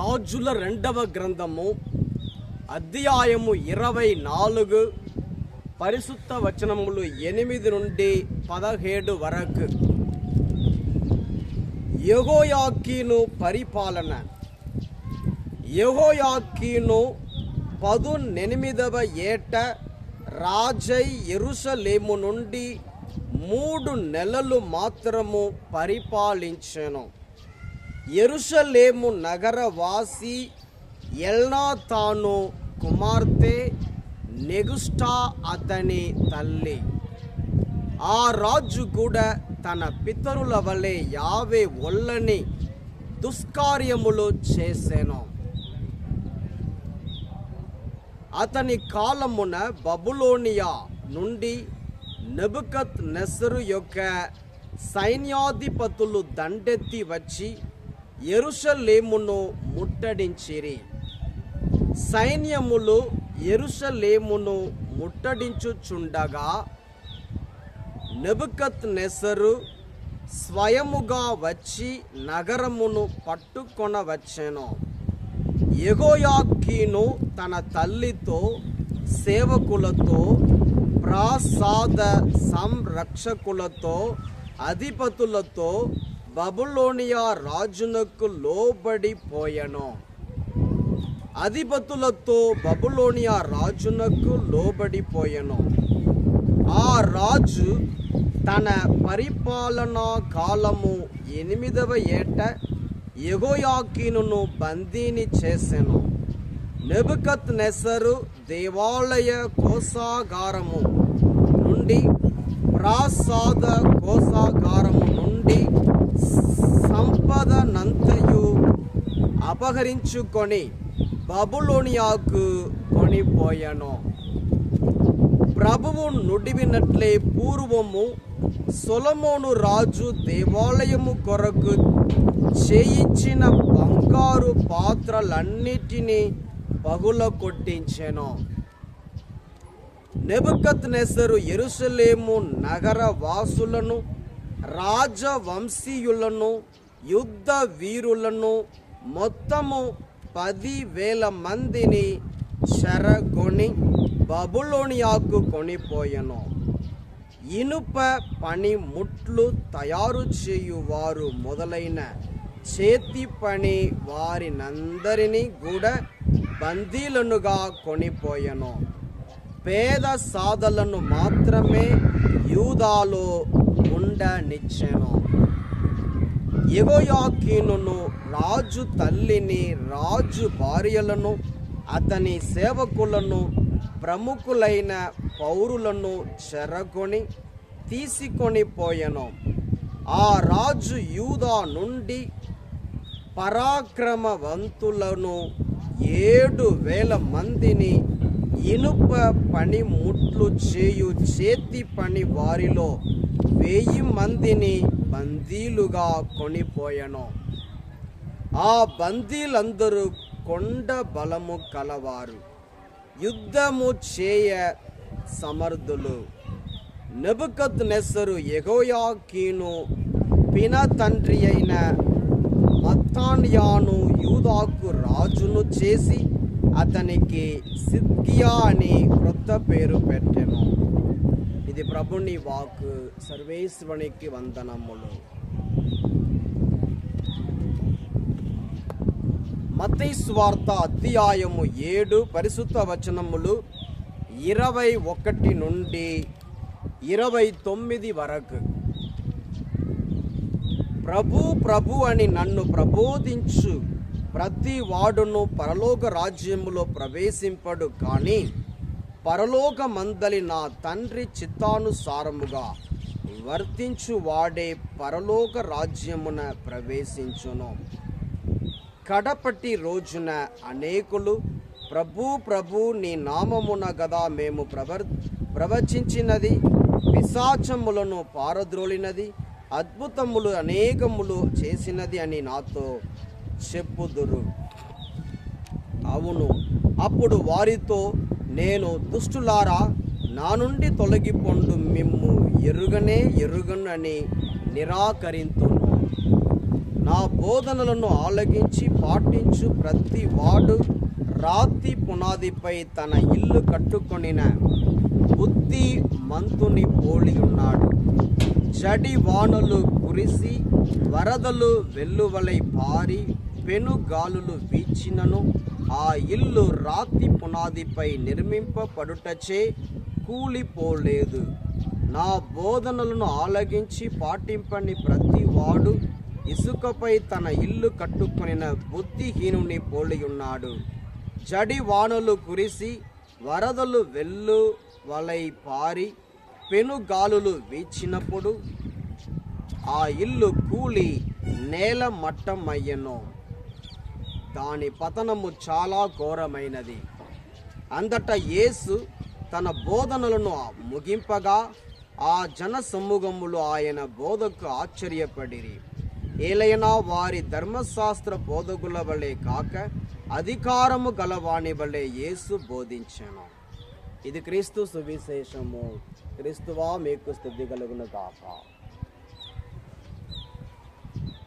రాజుల రెండవ గ్రంథము అధ్యాయము 24 పరిశుద్ధ వచనములు 8 నుండి 17 వరకు. యెహోయాకీను పరిపాలన. యెహోయాకీను 18వ ఏట రాజై యెరూషలేము నుండి 3 నెలలు మాత్రము పరిపాలించెను. యెరూషలేము నగరవాసి ఎల్నాతాను కుమార్తె నెగుష్టా అతని తల్లి. ఆ రాజు కూడా తన పితరుల వలె యావే ఒల్లని దుష్కార్యములు చేసెను. అతని కాలమున బబులోనియా నుండి నెబుకద్నెజరు యొక్క సైన్యాధిపతులు దండెత్తి వచ్చి యెరూషలేమును ముట్టడించిరి. సైన్యములు యెరూషలేమును ముట్టడించుచుండగా నెబుకద్నెజరు స్వయముగా వచ్చి నగరమును పట్టుకొనవచ్చెను. యెహోయాకీను తన తల్లితో సేవకులతో ప్రాసాద సంరక్షకులతో అధిపతులతో బబులోనియా రాజునకు లోబడిపోయెను. అధిపతులతో బబులోనియా రాజునకు లోబడిపోయెను. ఆ రాజు తన పరిపాలనా కాలము 8వ ఏట యెహోయాకీనును బందీని చేసెను. నెబుకద్నెజరు దేవాలయ కోశాగారము నుండి ప్రాసాద కోశాగారము నుండి సంపదనంతయు అపహరించుకొని బబులోనియాకు కొనిపోయెను. ప్రభువు నుడివినట్లే పూర్వము సొలొమోను రాజు దేవాలయము కొరకు చేయించిన బంగారు పాత్రలన్నిటినీ పగులగొట్టించెను. నెబుకద్నెజరు యెరూషలేము నగర వాసులను, రాజవంశీయులను, యుద్ధ వీరులను మొత్తము 10,000 మందిని చెరగొని బబులోనియాకు కొనిపోయెను. ఇనుప పనిముట్లు తయారు చేయువారు మొదలైన చేతి పని వారినందరినీ కూడా బందీలనుగా కొనిపోయెను. పేద సాదలను మాత్రమే యూదాలో ఉండనిచ్చెను. యెహోయాకీనును రాజు తల్లిని, రాజు భార్యలను, అతని సేవకులను, ప్రముఖులైన పౌరులను చెరగొని తీసుకొని పోయెను. ఆ రాజు యూదా నుండి పరాక్రమవంతులను 7,000 మందిని, ఇనుప పనిముట్లు చేయు చేతి పని వారిలో 1,000 మందిని బందీలుగా కొనిపోయెను. ఆ బందీలందరూ కొండ బలము కలవారు, యుద్ధము చేయ సమర్థులు. నెబుకద్నెజరు యెహోయాకీను పిన తండ్రి అయిన మత్తాన్యాను యూదాకు రాజును చేసి అతనికి సిద్కియా అని క్రొత్త పేరు పెట్టెను. ఇది ప్రభుని వాక్కు. సర్వేశ్వరునికి వందనములు. మత్తయి సువార్త అధ్యాయము 7 పరిశుద్ధ వచనములు 21 నుండి 29 వరకు. ప్రభు అని నన్ను ప్రబోధించు ప్రతి వాడును పరలోక రాజ్యములో ప్రవేశింపడు, కానీ పరలోకమందలి నా తండ్రి చిత్తానుసారముగా వర్తించు వాడే పరలోక రాజ్యమున ప్రవేశించును. కడపటి రోజున అనేకులు ప్రభు నీ నామమున గదా మేము ప్రవచించినది, పిశాచములను పారద్రోలినది, అద్భుతములు అనేకములు చేసినది అని నాతో చెప్పుదురు. అవును, అప్పుడు వారితో నేను, దుష్టులారా, నా నుండి తొలగిపోండు, మిమ్ము ఎరుగను అని నిరాకరింతును. నా బోధనలను ఆలకించి పాటించు ప్రతి వాడు రాతి పునాదిపై తన ఇల్లు కట్టుకొనిన బుద్ధిమంతుని పోలి ఉన్నాడు. జడి వానలు కురిసి వరదలు వెల్లువలై పారి పెనుగాలులు వీచినను ఆ ఇల్లు రాతి పునాదిపై నిర్మింపబడుటచే కూలిపోలేదు. నా బోధనలను ఆలకించి పాటింపని ప్రతి వాడు ఇసుకపై తన ఇల్లు కట్టుకొనిన బుద్ధిహీనుని పోలి ఉన్నాడు. జడి వానలు కురిసి వరదలు వెల్లువలై పారి పెనుగాలులు వీచినప్పుడు ఆ ఇల్లు కూలి నేల మట్టమయ్యెను. దాని పతనము చాలా ఘోరమైనది. అంతటా యేసు తన బోధనలను ముగింపగా ఆ జన సమూహములు ఆయన బోధకు ఆశ్చర్యపడిరి. ఏలైనా వారి ధర్మశాస్త్ర బోధకుల వలె కాక అధికారము గలవాని వలె యేసు బోధించెను. ఇది క్రీస్తు సువిశేషము. క్రీస్తువా మీకు స్తుతి కలుగును గాక.